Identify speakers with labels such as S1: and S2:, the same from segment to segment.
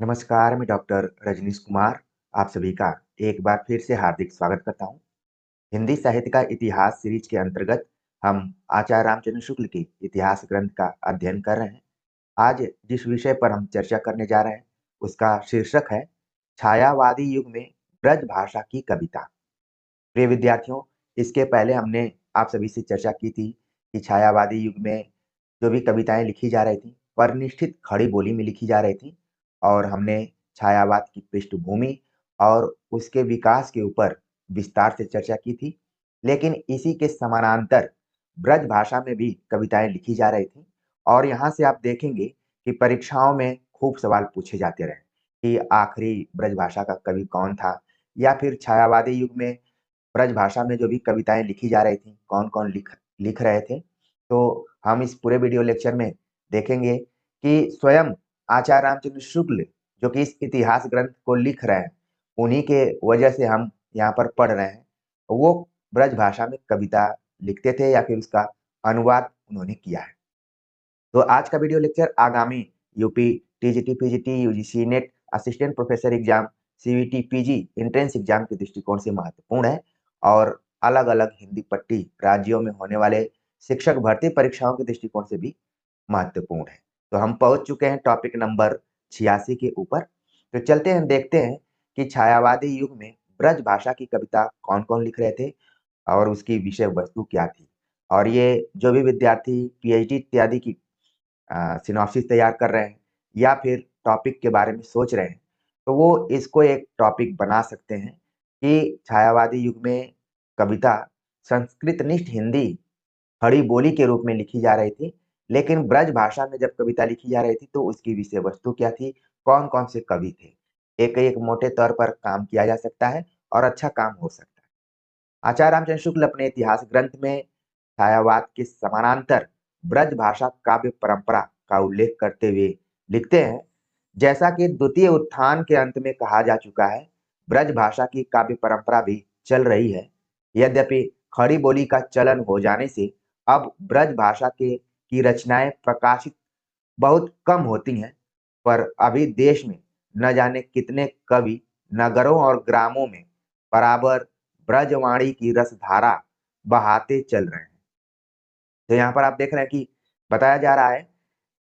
S1: नमस्कार, मैं डॉक्टर रजनीश कुमार आप सभी का एक बार फिर से हार्दिक स्वागत करता हूँ। हिंदी साहित्य का इतिहास सीरीज के अंतर्गत हम आचार्य रामचंद्र शुक्ल के इतिहास ग्रंथ का अध्ययन कर रहे हैं। आज जिस विषय पर हम चर्चा करने जा रहे हैं, उसका शीर्षक है छायावादी युग में ब्रज भाषा की कविता। प्रिय विद्यार्थियों, इसके पहले हमने आप सभी से चर्चा की थी कि छायावादी युग में जो भी कविताएं लिखी जा रही थी, परिनिष्ठित खड़ी बोली में लिखी जा रही थी और हमने छायावाद की पृष्ठभूमि और उसके विकास के ऊपर विस्तार से चर्चा की थी। लेकिन इसी के समानांतर ब्रज भाषा में भी कविताएं लिखी जा रही थी और यहाँ से आप देखेंगे कि परीक्षाओं में खूब सवाल पूछे जाते रहे कि आखिरी ब्रज भाषा का कवि कौन था, या फिर छायावादी युग में ब्रज भाषा में जो भी कविताएं लिखी जा रही थी, कौन-कौन लिख लिख रहे थे। तो हम इस पूरे वीडियो लेक्चर में देखेंगे कि स्वयं आचार्य रामचंद्र शुक्ल जो कि इस इतिहास ग्रंथ को लिख रहे हैं, उन्हीं के वजह से हम यहाँ पर पढ़ रहे हैं। वो ब्रज भाषा में कविता लिखते थे या फिर उसका अनुवाद उन्होंने किया है। तो आज का वीडियो लेक्चर आगामी UP, TGT, PGT, UGC net, assistant professor exam, CVT, PG entrance exam के दृष्टिकोण से महत्वपूर्ण है और अलग-अलग हिंदी पट्टी राज्यों में होने वाले शिक्षक भर्ती परीक्षाओं के दृष्टिकोण से भी महत्वपूर्ण है। तो हम पहुंच चुके हैं टॉपिक नंबर 86 के ऊपर। तो चलते हैं, देखते हैं कि छायावादी युग में ब्रज भाषा की कविता कौन-कौन लिख रहे थे और उसकी विषय वस्तु क्या थी। और ये जो भी विद्यार्थी पीएचडी इत्यादि की सिनॉप्सिस तैयार कर रहे हैं या फिर टॉपिक के बारे में सोच रहे हैं, तो वो इसको एक टॉपिक बना सकते हैं कि छायावादी युग में कविता संस्कृतनिष्ठ हिंदी खड़ी बोली के रूप में लिखी जा रही थी, लेकिन ब्रज भाषा में जब कविता लिखी जा रही थी तो उसकी विषय वस्तु क्या थी, कौन-कौन से कवि थे। एक-एक मोटे तौर पर काम किया जा सकता है और अच्छा काम हो सकता है। आचार्य रामचंद्र शुक्ल अपने इतिहास ग्रंथ में छायावाद के समानांतर ब्रज भाषा काव्य परंपरा का उल्लेख करते हुए लिखते हैं, जैसा कि द्वितीय उत्थान के अंत में कहा जा चुका है, ब्रज भाषा की काव्य परंपरा भी चल रही है। यद्यपि खड़ी बोली का चलन हो जाने से अब ब्रज भाषा के की रचनाएं प्रकाशित बहुत कम होती हैं, पर अभी देश में न जाने कितने कवि नगरों और ग्रामों में बराबर ब्रजवाणी की रसधारा बहाते चल रहे हैं। तो यहाँ पर आप देख रहे हैं कि बताया जा रहा है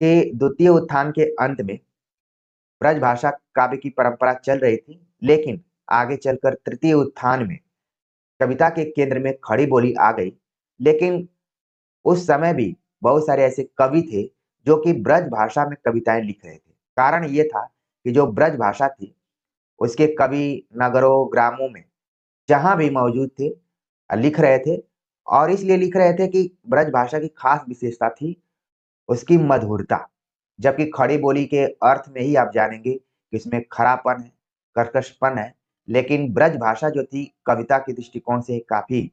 S1: कि द्वितीय उत्थान के अंत में ब्रज भाषा काव्य की परंपरा चल रही थी, लेकिन आगे चलकर तृतीय उत्थान में कविता के केंद्र में खड़ी बोली आ गई। लेकिन उस समय भी बहुत सारे ऐसे कवि थे जो कि ब्रज भाषा में कविताएं लिख रहे थे। कारण ये था कि जो ब्रज भाषा थी, उसके कवि नगरों ग्रामों में जहां भी मौजूद थे, लिख रहे थे और इसलिए लिख रहे थे कि ब्रज भाषा की खास विशेषता थी उसकी मधुरता। जबकि खड़ी बोली के अर्थ में ही आप जानेंगे कि इसमें खरापन है, कर्कशपन है, लेकिन ब्रज भाषा जो थी कविता के दृष्टिकोण से काफी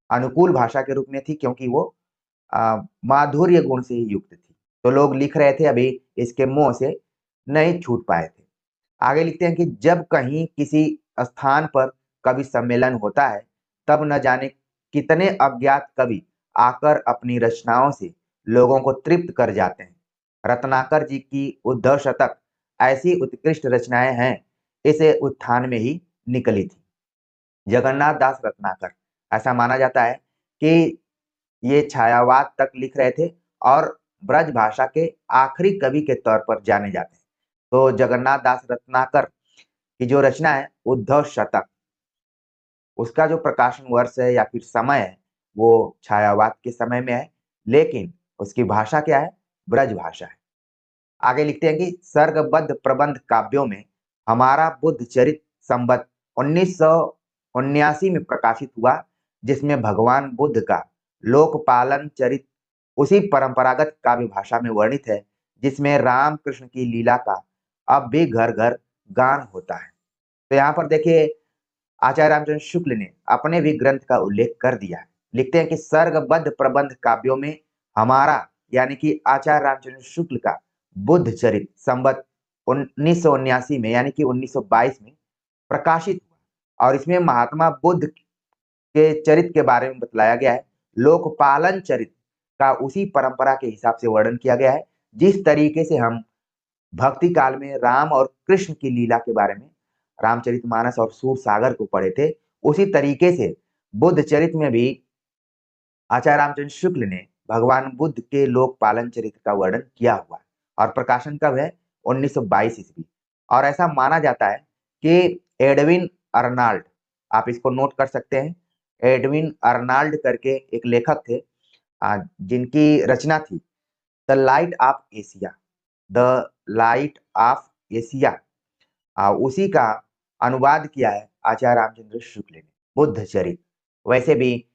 S1: अनुकूल भाषा के रूप में थी, क्योंकि वो माधुर्य गुण से ही युक्त थी। तो लोग लिख रहे थे, अभी इसके मुंह से नहीं छूट पाए थे। आगे लिखते हैं कि जब कहीं किसी स्थान पर कवि सम्मेलन होता है, तब न जाने कितने अज्ञात कवि आकर अपनी रचनाओं से लोगों को तृप्त कर जाते हैं। रत्नाकर जी की उद्धव शतक ऐसी उत्कृष्ट रचनाएं हैं, इसे उत्थान में ही निकली थी। जगन्नाथ दास रत्नाकर, ऐसा माना जाता है कि ये छायावाद तक लिख रहे थे और ब्रज भाषा के आखिरी कवि के तौर पर जाने जाते हैं। तो जगन्नाथ दास रत्नाकर की जो रचना है उद्धव शतक, उसका जो प्रकाशन वर्ष है या फिर समय है, वो छायावाद के समय में है, लेकिन उसकी भाषा क्या है? ब्रज भाषा है। आगे लिखते हैं कि सर्गबद्ध प्रबंध काव्यों में हमारा बुद्ध चरित संवत 1979 में प्रकाशित हुआ, जिसमें भगवान बुद्ध का लोकपालन चरित उसी परंपरागत काव्य भाषा में वर्णित है जिसमें राम कृष्ण की लीला का अब भी घर घर गान होता है। तो यहाँ पर देखिए, आचार्य रामचंद्र शुक्ल ने अपने भी ग्रंथ का उल्लेख कर दिया है। लिखते हैं कि सर्गबद्ध प्रबंध काव्यों में हमारा यानी कि आचार्य रामचंद्र शुक्ल का बुद्ध चरित संवत 1979 में यानी कि 1922 में प्रकाशित हुआ और इसमें महात्मा बुद्ध के चरित्र के बारे में बतलाया गया है। लोकपालन चरित्र का उसी परंपरा के हिसाब से वर्णन किया गया है जिस तरीके से हम भक्ति काल में राम और कृष्ण की लीला के बारे में रामचरितमानस और सूरसागर को पढ़े थे, उसी तरीके से बुद्ध चरित में भी आचार्य रामचंद्र शुक्ल ने भगवान बुद्ध के लोक पालन चरित्र का वर्णन किया हुआ है और प्रकाशन कब है? 1922 ईस्वी। और ऐसा माना जाता है कि एडविन अर्नाल्ड, आप इसको नोट कर सकते हैं, एडविन अर्नाल्ड करके एक लेखक थे, जिनकी रचना थी the light of Asia, the light of Asia, उसी का अनुवाद किया है आचार्य रामचंद्र शुक्ल ने, बुद्ध चरित। वैसे भी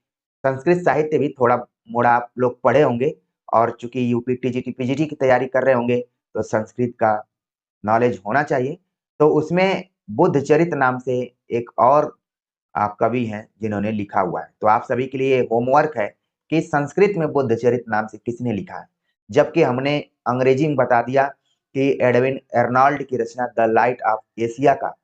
S1: संस्कृत साहित्य भी थोड़ा मोड़ा आप लोग पढ़े होंगे, और चूंकि यूपी टीजीटी पीजीटी की तैयारी कर रहे होंगे तो संस्कृत का नॉलेज होना चाहिए। तो उसमें बुद्ध चरित नाम से एक और कवि हैं जिन्होंने लिखा हुआ है। तो आप सभी के लिए होमवर्क है कि संस्कृत में बुद्ध चरित नाम से किसने लिखा है, जबकि हमने अंग्रेजी में बता दिया कि एडविन अर्नॉल्ड की रचना द लाइट ऑफ एशिया का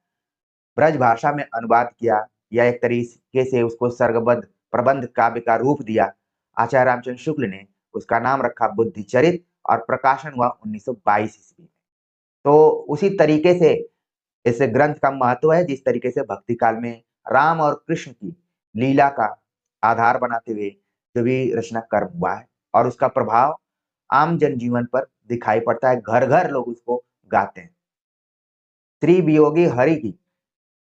S1: ब्रज भाषा में अनुवाद किया, या एक तरीके से उसको सर्गबद्ध प्रबंध काव्य का रूप दिया आचार्य रामचंद्र शुक्ल ने। उसका नाम रखा बुद्ध चरित और प्रकाशन हुआ 1922 ईस्वी में। तो उसी तरीके से इस ग्रंथ का महत्व है, जिस तरीके से भक्ति काल में राम और कृष्ण की लीला का आधार बनाते हुए जो भी रचना कर्म हुआ है, और उसका प्रभाव आम जनजीवन पर दिखाई पड़ता है, घर घर लोग उसको गाते हैं। श्री वियोगी हरि की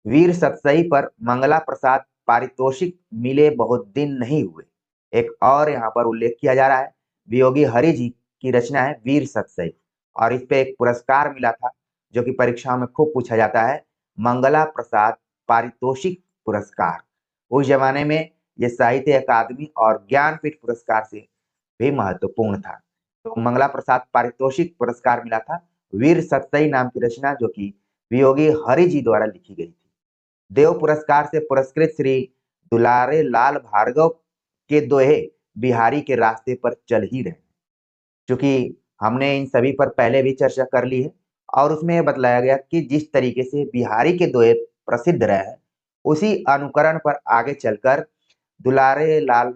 S1: वीर सतसई पर मंगला प्रसाद पारितोषिक मिले बहुत दिन नहीं हुए। एक और यहाँ पर उल्लेख किया जा रहा है, वियोगी हरि जी की रचना है वीर सतसई, और इस पे एक पुरस्कार मिला था जो कि परीक्षाओं में खूब पूछा जाता है, मंगला प्रसाद पारितोषिक पुरस्कार। उस जमाने में ये साहित्य अकादमी और ज्ञानपीठ पुरस्कार से भी महत्वपूर्ण था। तो मंगला प्रसाद पारितोषिक पुरस्कार मिला था वीर सतसई नाम की रचना, जो कि वियोगी हरि जी द्वारा लिखी गई थी। देव पुरस्कार से पुरस्कृत श्री दुलारे लाल भार्गव के दोहे बिहारी के रास्ते पर चल ही रहे। क्योंकि हमने इन सभी पर पहले भी चर्चा कर ली है, और उसमें यह बतलाया गया कि जिस तरीके से बिहारी के दोहे प्रसिद्ध रहे हैं, उसी अनुकरण पर आगे चलकर दुलारे लाल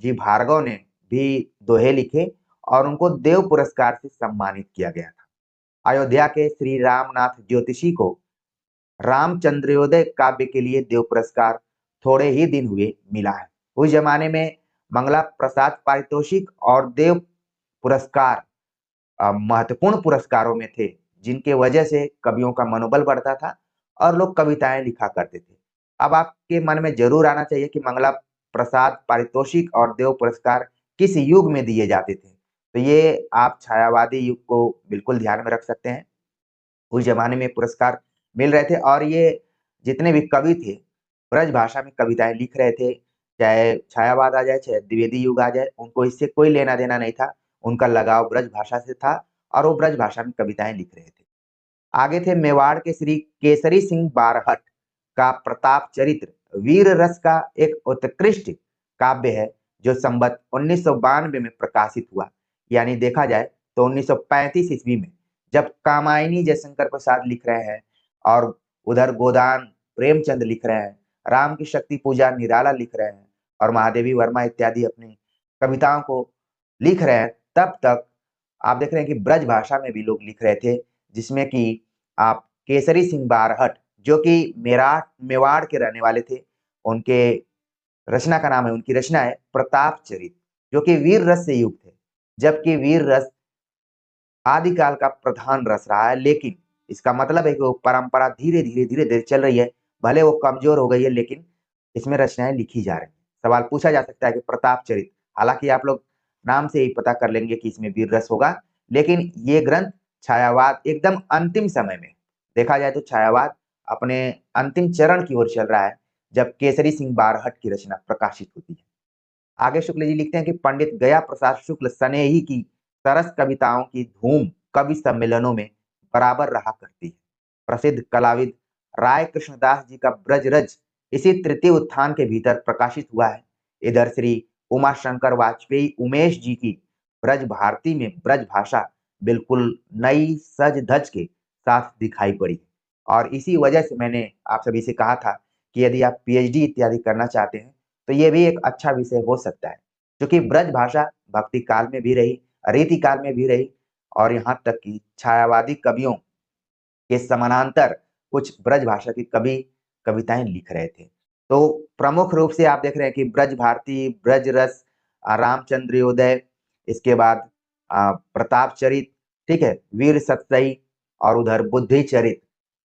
S1: जी भार्गव ने भी दोहे लिखे और उनको देव पुरस्कार से सम्मानित किया गया था। अयोध्या के श्री रामनाथ ज्योतिषी को रामचंद्रोदय काव्य के लिए देव पुरस्कार थोड़े ही दिन हुए मिला है। उस जमाने में मंगला प्रसाद पारितोषिक और देव पुरस्कार महत्वपूर्ण पुरस्कारों में थे, जिनके वजह से कवियों का मनोबल बढ़ता था और लोग कविताएं लिखा करते थे। अब आपके मन में जरूर आना चाहिए कि मंगला प्रसाद पारितोषिक और देव पुरस्कार किस युग में दिए जाते थे। तो ये आप छायावादी युग को बिल्कुल ध्यान में रख सकते हैं। उस जमाने में पुरस्कार मिल रहे थे, और ये जितने भी कवि थे ब्रज भाषा में कविताएं लिख रहे थे, चाहे छायावाद आ जाए चाहे द्विवेदी युग आ जाए, उनको इससे कोई लेना देना नहीं था। उनका लगाव ब्रज भाषा से था और वो ब्रज भाषा में कविताएं लिख रहे थे। आगे थे मेवाड़ के श्री केसरी सिंह बारहट का प्रताप चरित्र वीर रस का एक उत्कृष्ट काव्य है, जो संवत 1992 में प्रकाशित हुआ। यानी देखा जाए तो 1935 ईस्वी में, जब कामायनी जयशंकर प्रसाद लिख रहे हैं और उधर गोदान प्रेमचंद लिख रहे हैं, राम की शक्ति पूजा निराला लिख रहे हैं और महादेवी वर्मा इत्यादि अपनी कविताओं को लिख रहे हैं, तब तक आप देख रहे हैं कि ब्रज भाषा में भी लोग लिख रहे थे, जिसमें कि आप केसरी सिंह बारहट, जो कि मेवाड़ के रहने वाले थे, उनके रचना का नाम है, उनकी रचना है प्रताप चरित, जो कि वीर रस से युक्त है। जबकि वीर रस आदिकाल का प्रधान रस रहा है, लेकिन इसका मतलब है कि वो परंपरा धीरे धीरे धीरे धीरे चल रही है, भले वो कमजोर हो गई है, लेकिन इसमें रचनाएं लिखी जा रही हैं। सवाल पूछा जा सकता है कि प्रताप चरित, हालांकि आप लोग नाम से ही पता कर लेंगे कि इसमें वीर रस होगा, लेकिन ये ग्रंथ छायावाद एकदम अंतिम समय में, देखा जाए तो छायावाद अपने अंतिम चरण की ओर चल रहा है, जब केसरी सिंह बारहट की रचना प्रकाशित होती है। आगे शुक्ल जी लिखते हैं कि पंडित गया प्रसाद शुक्ल सनेही की सरस कविताओं की धूम कवि सम्मेलनों में बराबर रहा करती है। प्रसिद्ध कलाविद राय कृष्णदास जी का ब्रजरज इसी तृतीय उत्थान के भीतर प्रकाशित हुआ है। इधर श्री उमाशंकर वाजपेयी उमेश जी की ब्रज भारती में ब्रज भाषा बिल्कुल नई सज धज के साथ दिखाई पड़ी, और इसी वजह से मैंने आप सभी से कहा था कि यदि आप पीएचडी इत्यादि करना चाहते हैं तो ये भी एक अच्छा विषय हो सकता है, क्योंकि ब्रज भाषा भक्ति काल में भी रही, रीति काल में भी रही, और यहाँ तक कि छायावादी कवियों के समानांतर कुछ ब्रज भाषा की कविताएं लिख रहे थे। तो प्रमुख रूप से आप देख रहे हैं कि ब्रज भारती, ब्रज रस, रामचंद्रोदय, इसके बाद प्रताप चरित, ठीक है, वीर सतसई और उधर बुद्धि चरित,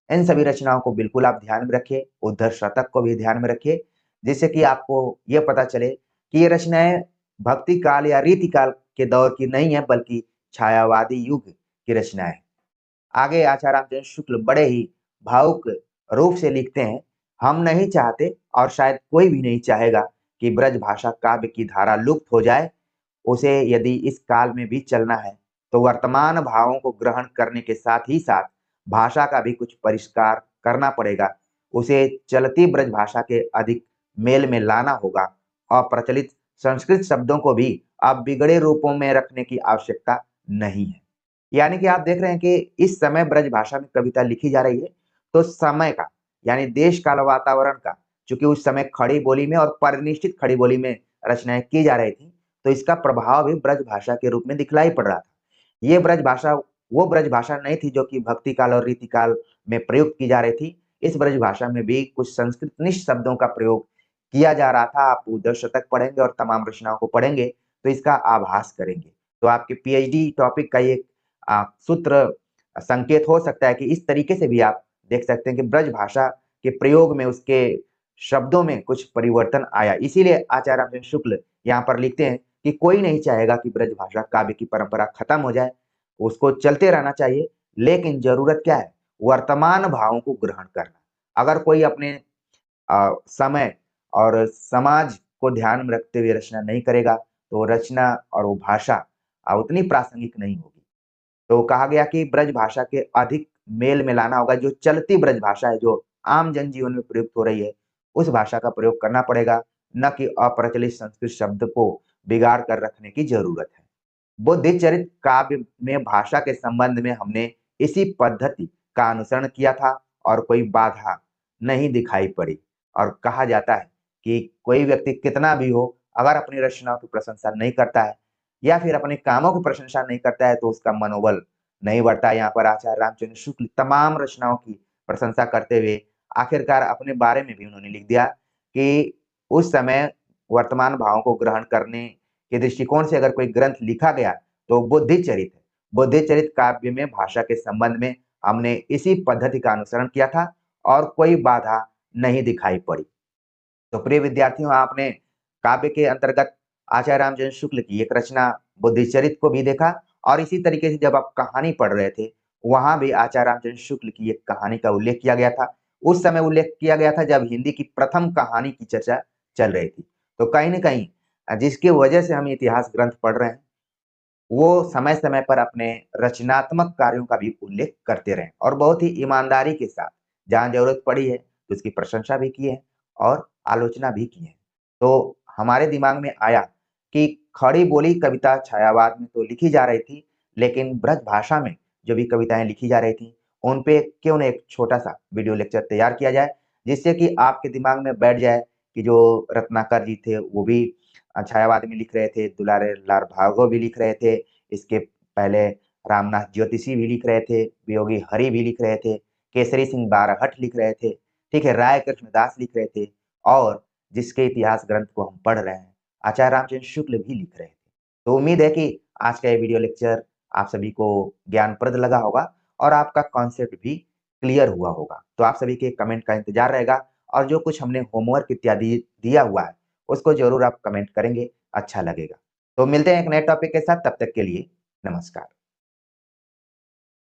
S1: इन सभी रचनाओं को बिल्कुल आप ध्यान में रखिए। उद्धर शतक को भी ध्यान में रखिए, जिससे कि आपको ये पता चले कि ये रचनाएं भक्ति काल या रीति काल के दौर की नहीं है, बल्कि छायावादी युग की रचनाएं। आगे आचार्य रामचंद्र शुक्ल बड़े ही भावुक रूप से लिखते हैं, हम नहीं चाहते और शायद कोई भी नहीं चाहेगा कि ब्रज भाषा काव्य की धारा लुप्त हो जाए। उसे यदि इस काल में भी चलना है तो वर्तमान भावों को ग्रहण करने के साथ ही साथ भाषा का भी कुछ परिष्कार करना पड़ेगा। उसे चलती ब्रज भाषा के अधिक मेल में लाना होगा। अप्रचलित संस्कृत शब्दों को भी अब बिगड़े रूपों में रखने की आवश्यकता नहीं है। यानी कि आप देख रहे हैं कि इस समय ब्रज भाषा में कविता लिखी जा रही है, तो समय का यानी देश काल वातावरण का, चूंकि उस समय खड़ी बोली में और परिनिष्ठित खड़ी बोली में रचनाएं की जा रही थी, तो इसका प्रभाव भी ब्रज भाषा के रूप में दिखलाई पड़ रहा था। ये ब्रज भाषा वो ब्रज भाषा नहीं थी जो कि भक्ति काल और रीति काल में प्रयुक्त की जा रही थी। इस ब्रज भाषा में भी कुछ संस्कृतनिष्ठ शब्दों का प्रयोग किया जा रहा था। आप उद्धव शतक पढ़ेंगे और तमाम रचनाओं को पढ़ेंगे तो इसका आभास करेंगे। तो आपके पीएचडी टॉपिक का ये सूत्र संकेत हो सकता है कि इस तरीके से भी आप देख सकते हैं कि ब्रज भाषा के प्रयोग में, उसके शब्दों में कुछ परिवर्तन आया। इसीलिए आचार्य रामचंद्र शुक्ल यहाँ पर लिखते हैं कि कोई नहीं चाहेगा कि ब्रज भाषा काव्य की परंपरा खत्म हो जाए, उसको चलते रहना चाहिए। लेकिन जरूरत क्या है? वर्तमान भावों को ग्रहण करना। अगर कोई अपने समय और समाज को ध्यान में रखते हुए रचना नहीं करेगा तो रचना और वो भाषा उतनी प्रासंगिक नहीं होगी। तो कहा गया कि ब्रज भाषा के अधिक मेल मिलाना होगा। जो चलती ब्रज भाषा है, जो आम जनजीवन में प्रयुक्त हो रही है, उस भाषा का प्रयोग करना पड़ेगा, न कि अप्रचलित संस्कृत शब्द को बिगाड़ कर रखने की जरूरत है। बुद्धिचरित काव्य में भाषा के संबंध में हमने इसी पद्धति का अनुसरण किया था और कोई बाधा नहीं दिखाई पड़ी। और कहा जाता है कि कोई व्यक्ति कितना भी हो, अगर अपनी रचनाओं की प्रशंसा नहीं करता है या फिर अपने कामों की प्रशंसा नहीं करता है तो उसका मनोबल नहीं बढ़ता। यहाँ पर आचार्य रामचंद्र शुक्ल तमाम रचनाओं की प्रशंसा करते हुए आखिरकार अपने बारे में भी उन्होंने लिख दिया कि उस समय वर्तमान भावों को ग्रहण करने के दृष्टिकोण से अगर कोई ग्रंथ लिखा गया तो बुद्धिचरित है। बुद्धिचरित काव्य में भाषा के संबंध में हमने इसी पद्धति का अनुसरण किया था और कोई बाधा नहीं दिखाई पड़ी। तो प्रिय विद्यार्थियों, आपने काव्य के अंतर्गत आचार्य रामचंद्र शुक्ल की एक रचना बुद्धिचरित को भी देखा और इसी तरीके से जब आप कहानी पढ़ रहे थे, वहां भी आचार्य रामचंद्र शुक्ल की एक कहानी का उल्लेख किया गया था। उस समय उल्लेख किया गया था जब हिंदी की प्रथम कहानी की चर्चा चल रही थी। तो कहीं न कहीं जिसकी वजह से हम इतिहास ग्रंथ पढ़ रहे हैं, वो समय-समय पर अपने रचनात्मक कार्यों का भी उल्लेख करते रहे और बहुत ही ईमानदारी के साथ जहाँ ज़रूरत पड़ी है, तो उसकी प्रशंसा भी की है और आलोचना भी की है। तो हमारे दिमाग में आया कि खड़ी बोली कविता छायावाद में तो लिखी जा रही थी, लेकिन ब्रज भाषा में जो भी कविताएँ लिखी जा रही थी, उन पे क्यों ना एक छोटा-सा वीडियो लेक्चर तैयार किया जाए, जिससे कि आपके दिमाग में बैठ जाए कि जो रत्नाकर जी थे, वो भी छायावाद में लिख रहे थे, दुलारे लाल भार्गव भी लिख रहे थे, इसके पहले रामनाथ ज्योतिषी भी लिख रहे थे, वियोगी हरि भी लिख रहे थे, केसरी सिंह बारहट लिख रहे थे, ठीक है, राय कृष्णदास लिख रहे थे और जिसके इतिहास ग्रंथ को हम पढ़ रहे हैं, आचार्य रामचंद्र शुक्ल भी लिख रहे थे। तो उम्मीद है कि आज का ये वीडियो लेक्चर आप सभी को ज्ञानप्रद लगा होगा और आपका कॉन्सेप्ट भी क्लियर हुआ होगा। तो आप सभी के कमेंट का इंतजार रहेगा और जो कुछ हमने होमवर्क इत्यादि दिया हुआ है, उसको ज़रूर आप कमेंट करेंगे, अच्छा लगेगा। तो मिलते हैं एक नए टॉपिक के साथ, तब तक के लिए नमस्कार।